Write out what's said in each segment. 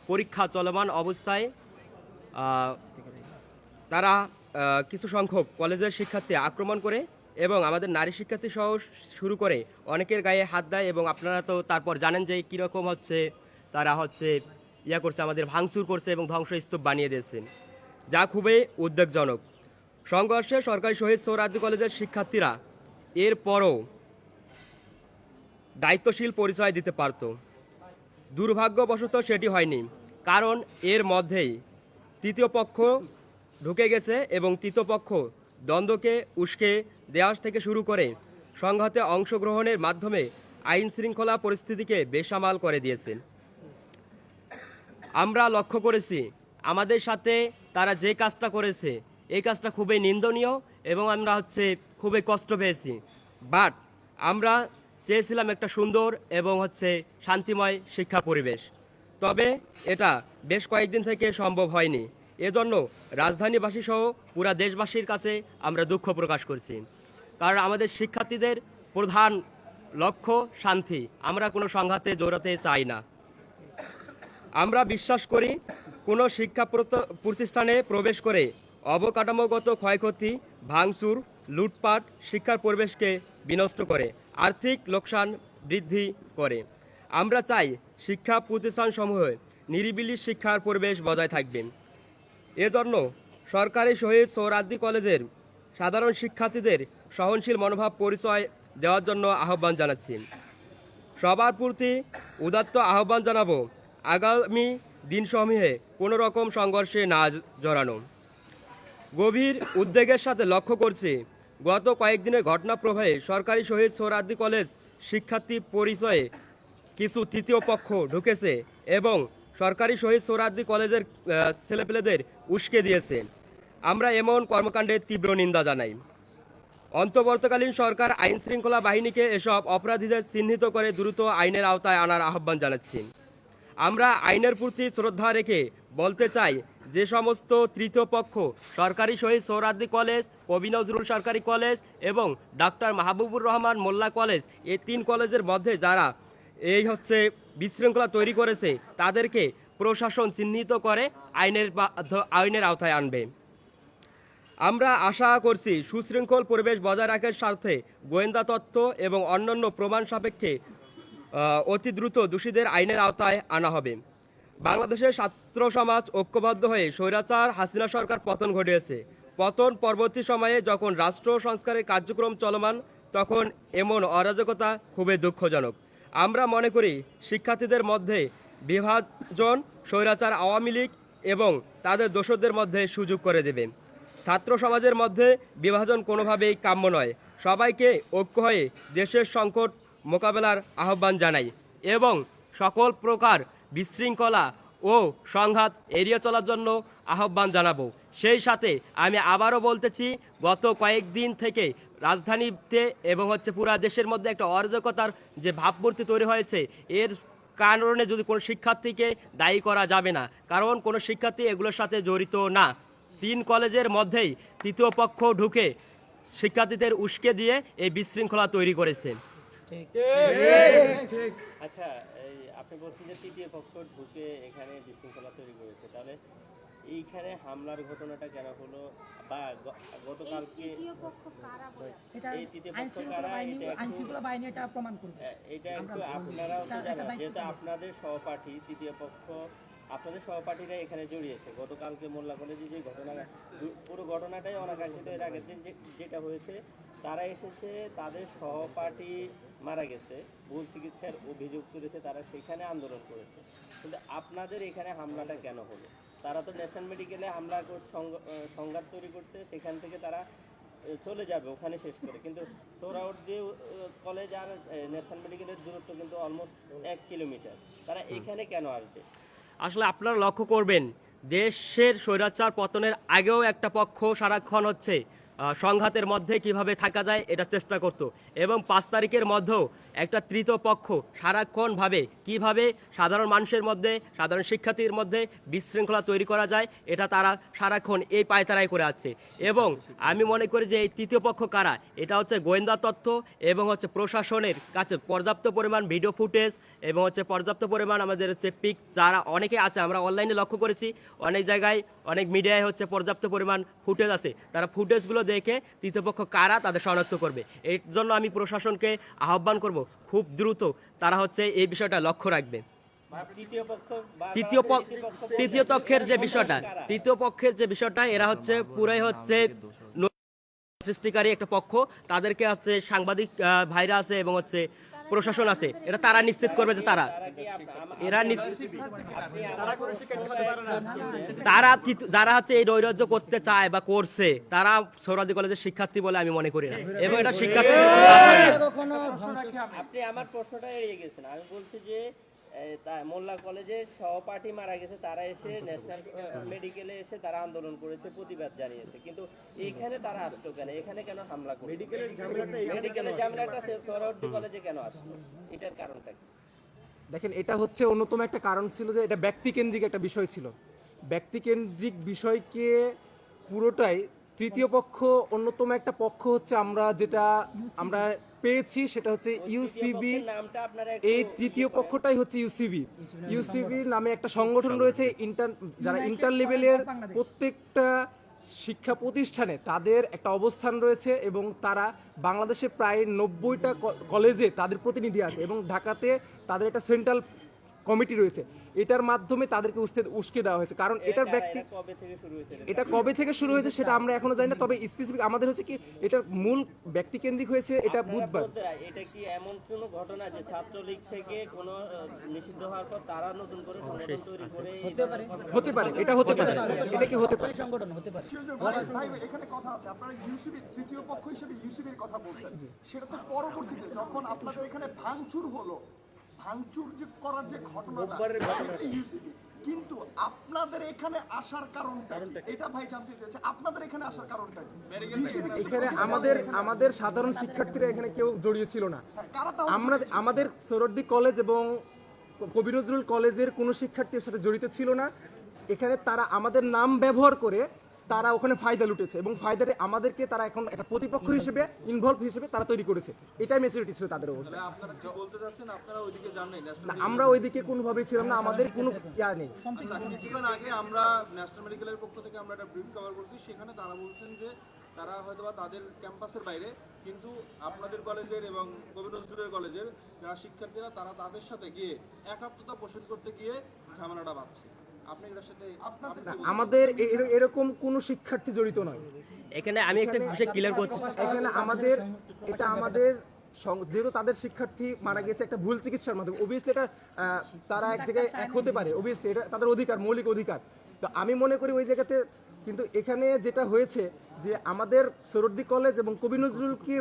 পরীক্ষা চলমান অবস্থায় তারা কিছু সংখ্যক কলেজের শিক্ষার্থী আক্রমণ করে এবং আমাদের নারী শিক্ষার্থী সহ শুরু করে অনেকের গায়ে হাত দেয় এবং আপনারা তো তারপর জানেন যে কীরকম হচ্ছে তারা হচ্ছে করছে, আমাদের ভাঙচুর করছে এবং ধ্বংসস্তূপ বানিয়ে দিয়েছে, যা খুবই উদ্বেগজনক। সংঘর্ষে সরকারি শহীদ সোহরাওয়ার্দী কলেজের শিক্ষার্থীরা এরপরও দায়িত্বশীল পরিচয় দিতে পারত। দুর্ভাগ্যবশত সেটি হয়নি, কারণ এর মধ্যেই তৃতীয় পক্ষ ঢুকে গেছে এবং তৃতীয় পক্ষ দ্বন্দ্বকে উস্কে দেওয়া থেকে শুরু করে সংঘাতে অংশগ্রহণের মাধ্যমে আইন শৃঙ্খলা পরিস্থিতিকে বেসামাল করে দিয়েছে। আমরা লক্ষ্য করেছি আমাদের সাথে তারা যে কাজটা করেছে এই কাজটা খুবই নিন্দনীয় এবং আমরা খুবই কষ্ট পেয়েছি। বাট আমরা চেয়েছিলাম একটা সুন্দর এবং শান্তিময় শিক্ষা পরিবেশ, তবে এটা বেশ কয়েকদিন থেকে সম্ভব হয়নি। এজন্য রাজধানীবাসী সহ পুরা দেশবাসীর কাছে আমরা দুঃখ প্রকাশ করছি, কারণ আমাদের শিক্ষার্থীদের প্রধান লক্ষ্য শান্তি। আমরা কোনো সংঘাতে জড়াতে চাই না। আমরা বিশ্বাস করি কোনো শিক্ষা প্রতিষ্ঠানে প্রবেশ করে অবকাঠামোগত ক্ষয়ক্ষতি, ভাঙচুর, লুটপাট শিক্ষার পরিবেশকে বিনষ্ট করে, আর্থিক লোকসান বৃদ্ধি করে। আমরা চাই শিক্ষা প্রতিষ্ঠানসমূহে নিরিবিলি শিক্ষার পরিবেশ বজায় থাকবে। এজন্য সরকারি শহীদ সোহরাওয়ার্দী কলেজের সাধারণ শিক্ষার্থীদের সহনশীল মনোভাব পরিচয় দেওয়ার জন্য আহ্বান জানাচ্ছি। সবার প্রতি উদাত্ত আহ্বান জানাবো আগামী দিনসমূহে কোনো রকম সংঘর্ষে না জড়ানো। গভীর উদ্বেগের সাথে লক্ষ্য করছি গত কয়েকদিনের ঘটনা প্রবাহে সরকারি শহীদ সোহরাওয়ার্দী কলেজ শিক্ষার্থী পরিচয়ে কিছু তৃতীয় পক্ষ ঢুকেছে এবং সরকারি শহীদ সোহরাওয়ার্দী কলেজের ছেলেপেলেদের উস্কে দিয়েছে। আমরা এমন কর্মকাণ্ডের তীব্র নিন্দা জানাই। অন্তর্বর্তীকালীন সরকার আইন শৃঙ্খলা বাহিনীকে এসব অপরাধীদের চিহ্নিত করে দ্রুত আইনের আওতায় আনার আহ্বান জানাচ্ছি। আমরা আইনের প্রতি শ্রদ্ধা রেখে বলতে চাই, যে সমস্ত তৃতীয় পক্ষ সরকারি শহীদ সোহরাওয়ার্দী কলেজ, কবি নজরুল সরকারি কলেজ এবং ডাক্তার মাহবুবুর রহমান মোল্লা কলেজ, এই তিন কলেজের মধ্যে যারা এই বিশৃঙ্খলা তৈরি করেছে তাদেরকে প্রশাসন চিহ্নিত করে আইনের আওতায় আনবে। আমরা আশা করছি সুশৃঙ্খল পরিবেশ বজায় রাখার স্বার্থে গোয়েন্দা তথ্য এবং অন্যান্য প্রমাণ সাপেক্ষে অতি দ্রুত দোষীদের আইনের আওতায় আনা হবে। বাংলাদেশের ছাত্র সমাজ ঐক্যবদ্ধ হয়ে স্বৈরাচার হাসিনা সরকার পতন ঘটিয়েছে। পতন পরবর্তী সময়ে যখন রাষ্ট্র সংস্কারের কার্যক্রম চলমান তখন এমন অরাজকতা খুবই দুঃখজনক। আমরা মনে করি শিক্ষার্থীদের মধ্যে বিভাজন স্বৈরাচার আওয়ামী লীগ এবং তাদের দোসরদের মধ্যে সুযোগ করে দেবে। ছাত্র সমাজের মধ্যে বিভাজন কোনোভাবেই কাম্য নয়। সবাইকে ঐক্য হয়ে দেশের সংকট মোকাবেলার আহ্বান জানাই এবং সকল প্রকার বিশৃঙ্খলা ও সংঘাত এড়িয়ে চলার জন্য আহ্বান জানাবো। সেই সাথে আমি আবারও বলতেছি, গত কয়েকদিন থেকে রাজধানীতে এবং পুরা দেশের মধ্যে একটা অরাজকতার যে ভাবমূর্তি তৈরি হয়েছে, এর কারণে যদি কোনো শিক্ষার্থীকে দায়ী করা যাবে না, কারণ কোনো শিক্ষার্থী এগুলোর সাথে জড়িত না। তিন কলেজের মধ্যেই তৃতীয় পক্ষ ঢুকে শিক্ষার্থীদের উস্কে দিয়ে এই বিশৃঙ্খলা তৈরি করেছে। আচ্ছা, এই আপনি বলছেন যে তৃতীয় পক্ষ ঢুকে এখানে বিশৃঙ্খলা তৈরি করেছে, তাহলে এইখানে হামলার ঘটনাটা কেন হলো বা গতকালকে এই তৃতীয় পক্ষ কারা এটা প্রমাণ করবে। এটা একটু আপনারাও তো জানেন, যেহেতু আপনাদের সহপাঠী তৃতীয় পক্ষ, আপনাদের সহপাঠীরা এখানে জড়িয়েছে। গতকালকে মোল্লা কলেজে যে ঘটনা, পুরো ঘটনাটাই অনাকাঙ্ক্ষিত। এর আগের দিন যেটা হয়েছে, তারা এসেছে, তাদের সহপাঠী মারা গেছে, ভুল চিকিৎসার অভিযোগ তুলেছে, তারা সেখানে আন্দোলন করেছে। কিন্তু আপনাদের এখানে হামলাটা কেন হলো? তারা তো ন্যাশনাল মেডিকেলে হামলা সংঘাত তৈরি করছে, সেখান থেকে তারা চলে যাবে ওখানে শেষ করে। কিন্তু সোহরাওয়ার্দী কলেজ আর ন্যাশনাল মেডিকেলের দূরত্ব কিন্তু অলমোস্ট 1 কিলোমিটার। তারা এখানে কেন আসবে? আসলে আপনারা লক্ষ্য করবেন, দেশের স্বৈরাচার পতনের আগেও একটা পক্ষ সারাক্ষণ সংঘাতের মধ্যে কিভাবে থাকা যায় এটা চেষ্টা করত এবং 5 তারিখের মধ্যেও একটা তৃতীয় পক্ষ সারাক্ষণ ভাবে কিভাবে সাধারণ মানুষের মধ্যে, সাধারণ শিক্ষার্থীর মধ্যে বিশৃঙ্খলা তৈরি করা যায়, এটা তারা সারাক্ষণ এই পায়তারাই করে আছে। এবং আমি মনে করি যে এই তৃতীয় পক্ষ কারা, এটা হচ্ছে গোয়েন্দা তথ্য এবং হচ্ছে প্রশাসনের কাছে পর্যাপ্ত পরিমাণ ভিডিও ফুটেজ এবং হচ্ছে পর্যাপ্ত পরিমাণ আমাদের হচ্ছে পিক যারা অনেকে আছে, আমরা অনলাইনে লক্ষ্য করেছি অনেক জায়গায় অনেক মিডিয়ায় হচ্ছে পর্যাপ্ত পরিমাণ ফুটেজ আছে, তারা ফুটেজগুলো দেখে তৃতীয় পক্ষ কারা তাদের শনাক্ত করবে। এর জন্য আমি প্রশাসনকে আহ্বান করব খুব দ্রুত তারা হচ্ছে এই বিষয়টা লক্ষ্য রাখবে। তৃতীয় পক্ষের যে বিষয়টা এরা হচ্ছে পুরাই হচ্ছে সৃষ্টিকারী একটা পক্ষ, তাদেরকে হচ্ছে সাংবাদিক ভাইরা আছে এবং হচ্ছে প্রশাসন আছে, এটা তারা নিশ্চিত করবে যে যারা হচ্ছে এই নৈরাজ্য করতে চায় বা করছে তারা সোহরাওয়ার্দী কলেজের শিক্ষার্থী বলে আমি মনে করি না, এবং এটা শিক্ষার্থী। আপনি আমার প্রশ্নটা এড়িয়ে গেছেন। আমি বলছি যে মোল্লা কলেজের সহপাঠী মারা গেছে, তারা এসে ন্যাশনাল মেডিকেলে এসে তারা আন্দোলন করেছে, প্রতিবাদ জানিয়েছে, কিন্তু এইখানে তারা আসলো কেন, এখানে কেন হামলা করলো? মেডিকেলের ঝামেলাটা সোহরাওয়ার্দী কলেজে কেন আসলো, এটার কারণটা কি? দেখেন, এটা হচ্ছে অন্যতম একটা কারণ ছিল যে এটা ব্যক্তিকেন্দ্রিক একটা বিষয় ছিল। ব্যক্তিকেন্দ্রিক বিষয়কে পুরোটাই তৃতীয় পক্ষ, অন্যতম একটা পক্ষ হচ্ছে আমরা পেয়েছি সেটা হচ্ছে ইউসিবি। এই তৃতীয় পক্ষটাই হচ্ছে ইউসিবি নামে একটা সংগঠন রয়েছে, যারা ইন্টার লেভেলের প্রত্যেকটা শিক্ষা প্রতিষ্ঠানে তাদের একটা অবস্থান রয়েছে এবং তারা বাংলাদেশে প্রায় 90টা কলেজে তাদের প্রতিনিধি আছে এবং ঢাকাতে তাদের একটা সেন্ট্রাল কমিটি রয়েছে। এটার মাধ্যমে তাদেরকে উস্কে দেওয়া হয়েছে। কারণ এটার এটা কবে থেকে শুরু হয়েছে সেটা আমরা এখনো জানি না, তবে স্পেসিফিক আমাদের হচ্ছে কি এটার মূল ব্যক্তিকেন্দ্রিক হয়েছে এটা বুধবার। এটা কি এমন কোন ঘটনা যে ছাত্রলীগ থেকে কোন নিষিদ্ধ হওয়ার পর তারা নতুন করে সংগঠন তৈরি করে? হতে পারে, এটা হতে পারে, এটা কি হতে পারে সংগঠন হতে পারে। ভাই এখানে কথা আছে, আপনারা ইউসিবি তৃতীয় পক্ষ হিসেবে ইউসিবির কথা বলছেন, সেটা তো পরবর্তীতে যখন আপনাদের এখানে ভাঙচুর হলো, ভাঙচুর যে করার যে ঘটনাটা ইউসিবি, কিন্তু আপনাদের এখানে আসার কারণটা এটা ভাই জানতে চেয়েছে, আপনাদের এখানে আসার কারণটা কি? এখানে আমাদের সাধারণ শিক্ষার্থীরা এখানে কেউ জড়িয়ে ছিল না। আমাদের সোহরাওয়ার্দী কলেজ এবং কবি নজরুল কলেজের কোনো শিক্ষার্থীর সাথে জড়িত ছিল না। এখানে তারা আমাদের নাম ব্যবহার করে তারা ওখানে ফায়দা লুটেছে এবং ফায়দাটা আমাদেরকে তারা এখন একটা প্রতিপক্ষ হিসেবে ইনভলভ হিসেবে তারা তৈরি করেছে। এটাই মেচুরিটি ছিল তাদের অবস্থা। আপনারা কি বলতে চাচ্ছেন আপনারা ওইদিকে যান নাই? না, আমরা ওইদিকে কোনোভাবেই ছিলাম না, আমাদের কোনো ইয়া নেই। কিছুক্ষণ আগে আমরা ন্যাশনাল মেডিকেলের পক্ষ থেকে আমরা একটা ব্রিফ কভার করছি, সেখানে তারা বলছেন যে তারা হয়তোবা তাদের ক্যাম্পাসের বাইরে, কিন্তু আপনাদের কলেজের এবং কবি নজরুলের কলেজের যারা শিক্ষার্থীরা তারা তাদের সাথে গিয়ে একাত্মতা পোষণ করতে গিয়ে ঝামেলাটা বাঁধছে। আপনি এটার সাথে আমাদের এরকম কোনো শিক্ষার্থী জড়িত নয়। এখানে আমি একটা বিষয় ক্লিয়ার করতে, এখানে আমাদের যেহেতু তাদের শিক্ষার্থী মারা গেছে একটা ভুল চিকিৎসার মাধ্যমে, অবভিয়াসলি এটা তারা এক জায়গায় এক হতে পারে, অবভিয়াসলি এটা তাদের অধিকার, মৌলিক অধিকার। তো আমি মনে করি ওই জায়গাতে, কিন্তু এখানে যেটা হয়েছে যে আমাদের সোহরাওয়ার্দী কলেজ এবং কবি নজরুলকে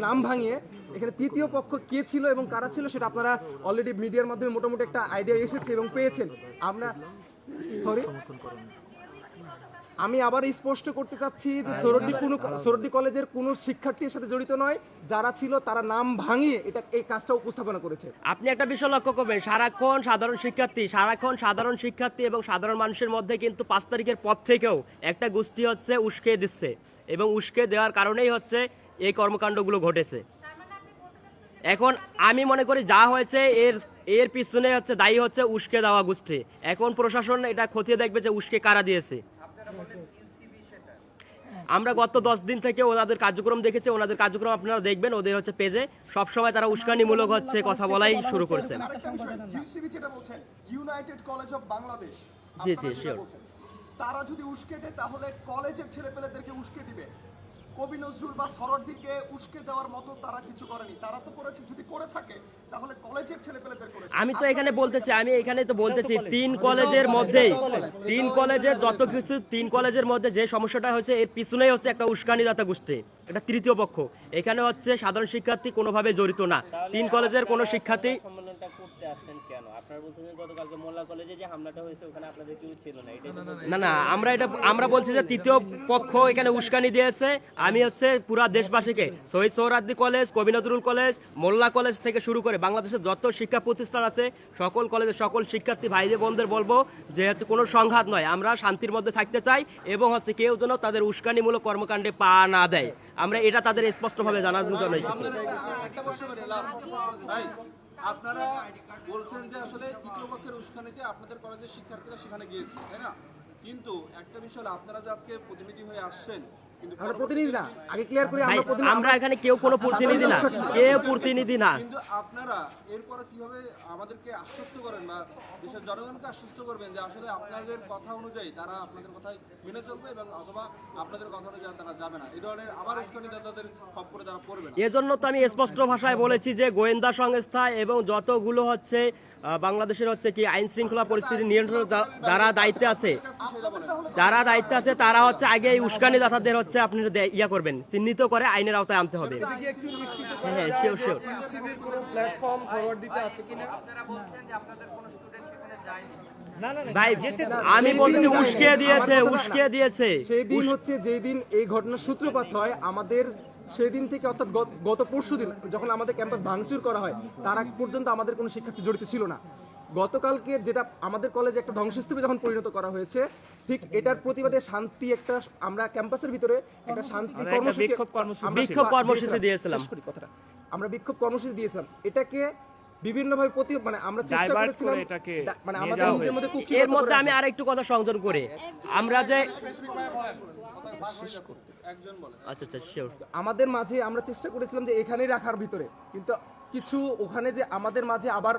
নাম ভাঙিয়ে এখানে তৃতীয় পক্ষ কে ছিল এবং কারা ছিল সেটা আপনারা অলরেডি মিডিয়ার মাধ্যমে মোটামুটি একটা আইডিয়া এসেছে এবং পেয়েছেন। আমি আবার স্পষ্ট করতে চাচ্ছি যে সোহরাওয়ার্দী কলেজের কোনো শিক্ষার্থীর সাথে জড়িত নয়, যারা ছিল তারা নাম ভাঙিয়ে এই কাজটা উপস্থাপনা করেছে। আপনি একটা বিষয় লক্ষ্য করবেন, সারাক্ষণ সাধারণ শিক্ষার্থী এবং সাধারণ মানুষের মধ্যে কিন্তু 5 তারিখের পর থেকেও একটা গোষ্ঠী হচ্ছে উস্কে দিচ্ছে এবং উস্কে দেওয়ার কারণেই হচ্ছে এই কর্মকাণ্ডগুলো ঘটেছে। এখন আমি মনে করি যা হয়েছে এর পিছনে হচ্ছে দায়ী হচ্ছে উস্কে দেওয়া গোষ্ঠী। এখন প্রশাসন এটা খতিয়ে দেখবে যে উস্কে কারা দিয়েছে। আমরা গত 10 দিন থেকে ওনাদের কার্যক্রম দেখেছি, ওনাদের কার্যক্রম আপনারা দেখবেন ওদের হচ্ছে পেজে, সবসময় তারা উস্কানিমূলক হচ্ছে কথা বলাই শুরু করছে। ইউসিবি যেটা বলছেন United college of Bangladesh, G sure, তারা যদি উস্কে দেয় তাহলে কলেজের ছেলেপেলেদেরকে উস্কে দিবে। কবি নজরুল বা সোহরাওয়ার্দীকে উস্কে দেওয়ার মতো তারা কিছু করেনি, তারা তো করেছে, যদি করে থাকে তাহলে কলেজের ছেলেপেলেদের করেছে। আমি এখানে বলতেছি 3 কলেজের মধ্যেই 3 কলেজের যত কিছু 3 কলেজের মধ্যে যে সমস্যাটা হচ্ছে এর পিছনেই হচ্ছে একটা উস্কানিদাতা গোষ্ঠী, এটা তৃতীয় পক্ষ। এখানে হচ্ছে সাধারণ শিক্ষার্থী কোনোভাবে জড়িত না, 3 কলেজের কোনো শিক্ষার্থী। সম্মেলনটা করতে আসছেন কেন? আপনারা বলছেন যে গতকালকে মোল্লা কলেজে যে হামলাটা হয়েছে ওখানে আপনাদের কেউ ছিল না, এটা তো না না, আমরা বলছি যে তৃতীয় পক্ষ এখানে উস্কানি দিয়েছে। আমি হচ্ছে পুরা দেশবাসীকে শহীদ সোহরাওয়ার্দী কলেজ, কবি নজরুল কলেজ, মোল্লা কলেজ থেকে শুরু করে বাংলাদেশের যত শিক্ষা প্রতিষ্ঠান আছে সকল কলেজের সকল শিক্ষার্থী ভাই বোনদের বলবো যে হচ্ছে কোনো সংঘাত নয়, আমরা শান্তির মধ্যে থাকতে চাই এবং হচ্ছে কেউ যেন তাদের উস্কানিমূলক কর্মকাণ্ডে পা না দেয়। আমরা এটা তাদের স্পষ্টভাবে জানানোর জন্য এসেছি। একটা প্রশ্ন করি last। ভাই, আপনারা বলছেন যে আসলে তৃতীয় পক্ষের উস্কানিতে আপনাদের কলেজের শিক্ষার্থীরা সেখানে গিয়েছে, তাই না? কিন্তু একটা বিষয় হলো, আপনারা যে আজকে প্রতিনিধি হয়ে আসছেন, কিন্তু আমরা প্রতিনিধি না, আগে ক্লিয়ার করি ভাই, আমরা প্রতিনিধি আমরা এখানে কেউ কোনো প্রতিনিধি না, কেউ প্রতিনিধি না। কিন্তু আপনারা এরপরে কিভাবে আমাদেরকে আশ্বস্ত করেন বা দেশের জনগণকে আশ্বস্ত করবেন যে আসলে আপনাদের কথা অনুযায়ী তারা আপনাদের কথাই মেনে চলবে এবং অথবা আপনাদের কথা অনুযায়ী তারা যাবে না, এই ধরনের আবার উস্কানিদাতাদের খপ্পরে তারা পড়বে না? এজন্য তো আমি স্পষ্ট ভাষায় বলেছি যে গোয়েন্দা সংস্থা এবং যতগুলো হচ্ছে বাংলাদেশের হচ্ছে কি আইন শৃঙ্খলা পরিস্থিতি নিয়ন্ত্রণ যারা দায়িত্বে আছে, তারা হচ্ছে আগে এই উস্কানিদাতাদের হচ্ছে আপনি ইয়া করবেন, চিহ্নিত করে আইনের আওতায় আনতে হবে। হ্যাঁ হ্যাঁ, শিওর শিওর। প্ল্যাটফর্ম ফরওয়ার্ড দিতে আছে কিনা? ভাই আমি বলছি উস্কে দিয়েছে। সেদিন হচ্ছে যেই দিন এই ঘটনার সূত্রপাত হয়, আমাদের সেদিন থেকে অর্থাৎ গত পরশুদিন যখন আমাদের ক্যাম্পাস ভাঙচুর করা হয়, তার আগ পর্যন্ত আমাদের কোনো শিক্ষার্থী জড়িত ছিল না। গতকালকে যেটা আমাদের কলেজে একটা ধ্বংসস্তূপে যখন পরিণত করা হয়েছে, ঠিক এটার প্রতিবাদে শান্তি একটা আমরা ক্যাম্পাসের ভিতরে একটা শান্তি বিক্ষোভ কর্মসূচি দিয়েছিলাম। আমরা বিক্ষোভ কর্মসূচি দিয়েছিলাম। এটাকে বিভিন্নভাবে মানে আমরা চেষ্টা করেছিলাম মানে আমাদের নিজের মধ্যে এর মধ্যে আমি আরেকটু কথা সংযোজন করে আমরা যে আচ্ছা আচ্ছা শিওর, আমাদের মাঝে আমরা চেষ্টা করেছিলাম যে এখানেই রাখার ভিতরে, কিন্তু কিছু ওখানে যে আমাদের মাঝে আবার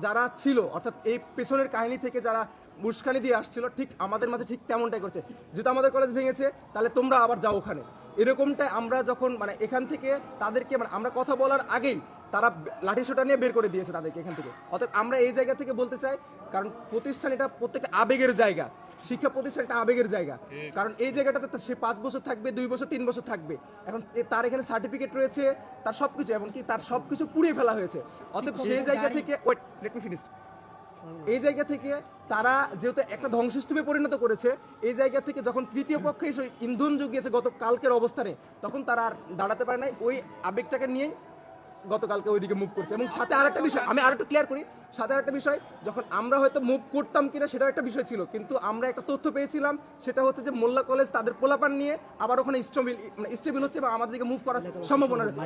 যারা ছিল অর্থাৎ এই পেছনের কাহিনী থেকে যারা মুস্কানি দিয়ে আসছিল, ঠিক আমাদের মাঝে ঠিক তেমনটাই করছে। যেহেতু আমাদের কলেজ ভেঙেছে তাহলে তোমরা আবার যাও ওখানে, এরকমটাই আমরা যখন মানে এখান থেকে তাদেরকে মানে আমরা কথা বলার আগেই তারা লাঠিসোঁটা নিয়ে বের করে দিয়েছে তাদেরকে এখান থেকে। অর্থাৎ আমরা এই জায়গা থেকে বলতে চাই, কারণ প্রতিষ্ঠান এটা প্রত্যেকটা আবেগের জায়গা, শিক্ষা প্রতিষ্ঠান একটা আবেগের জায়গা। কারণ এই জায়গাটাতে সে 5 বছর থাকবে, 2 বছর 3 বছর থাকবে। এখন তার এখানে সার্টিফিকেট রয়েছে, তার সবকিছু, এমনকি তার সবকিছু পুড়িয়ে ফেলা হয়েছে। অতএব সেই জায়গা থেকে এই জায়গা থেকে তারা যেহেতু একটা ধ্বংসস্তূপে পরিণত করেছে, এই জায়গা থেকে যখন তৃতীয় পক্ষে এসে ইন্ধন জুগিয়েছে গত কালকের অবস্থানে, তখন তারা আর দাঁড়াতে পারে নাই, ওই আবেগটাকে নিয়ে গতকালকে ওইদিকে মুভ করছে। এবং সাথে আরেকটা বিষয় আমি আরেকটু ক্লিয়ার করি, সাথে আরেকটা বিষয়, যখন আমরা হয়তো মুভ করতাম কিনা সেটা একটা বিষয় ছিল, কিন্তু আমরা একটা তথ্য পেয়েছিলাম, সেটা হচ্ছে যে মোল্লা কলেজ তাদের পোলাপান নিয়ে আবার ওখানে স্টেবল হচ্ছে এবং আমাদের দিকে মুভ করার সম্ভাবনা রয়েছে।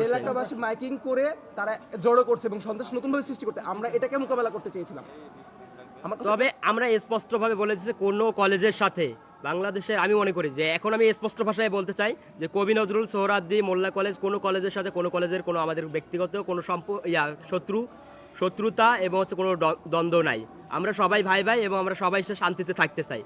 এলাকাবাসী মাইকিং করে তারা জড়ো করছে এবং সন্ত্রাস নতুনভাবে সৃষ্টি করতে, আমরা এটাকে মোকাবেলা করতে চেয়েছিলাম। তবে আমরা স্পষ্টভাবে বলেছি যে কোনো কলেজের সাথে বাংলাদেশে, আমি মনে করি যে এখন আমি স্পষ্ট ভাষায় বলতে চাই যে কবি নজরুল, সোহরাওয়ার্দী, মোল্লা কলেজ, কোনো কলেজের সাথে কোনো কলেজের কোনো আমাদের ব্যক্তিগত কোনো শত্রুতা এবং হচ্ছে কোনো দ্বন্দ্ব নাই। আমরা সবাই ভাই ভাই এবং আমরা সবাই শান্তিতে থাকতে চাই।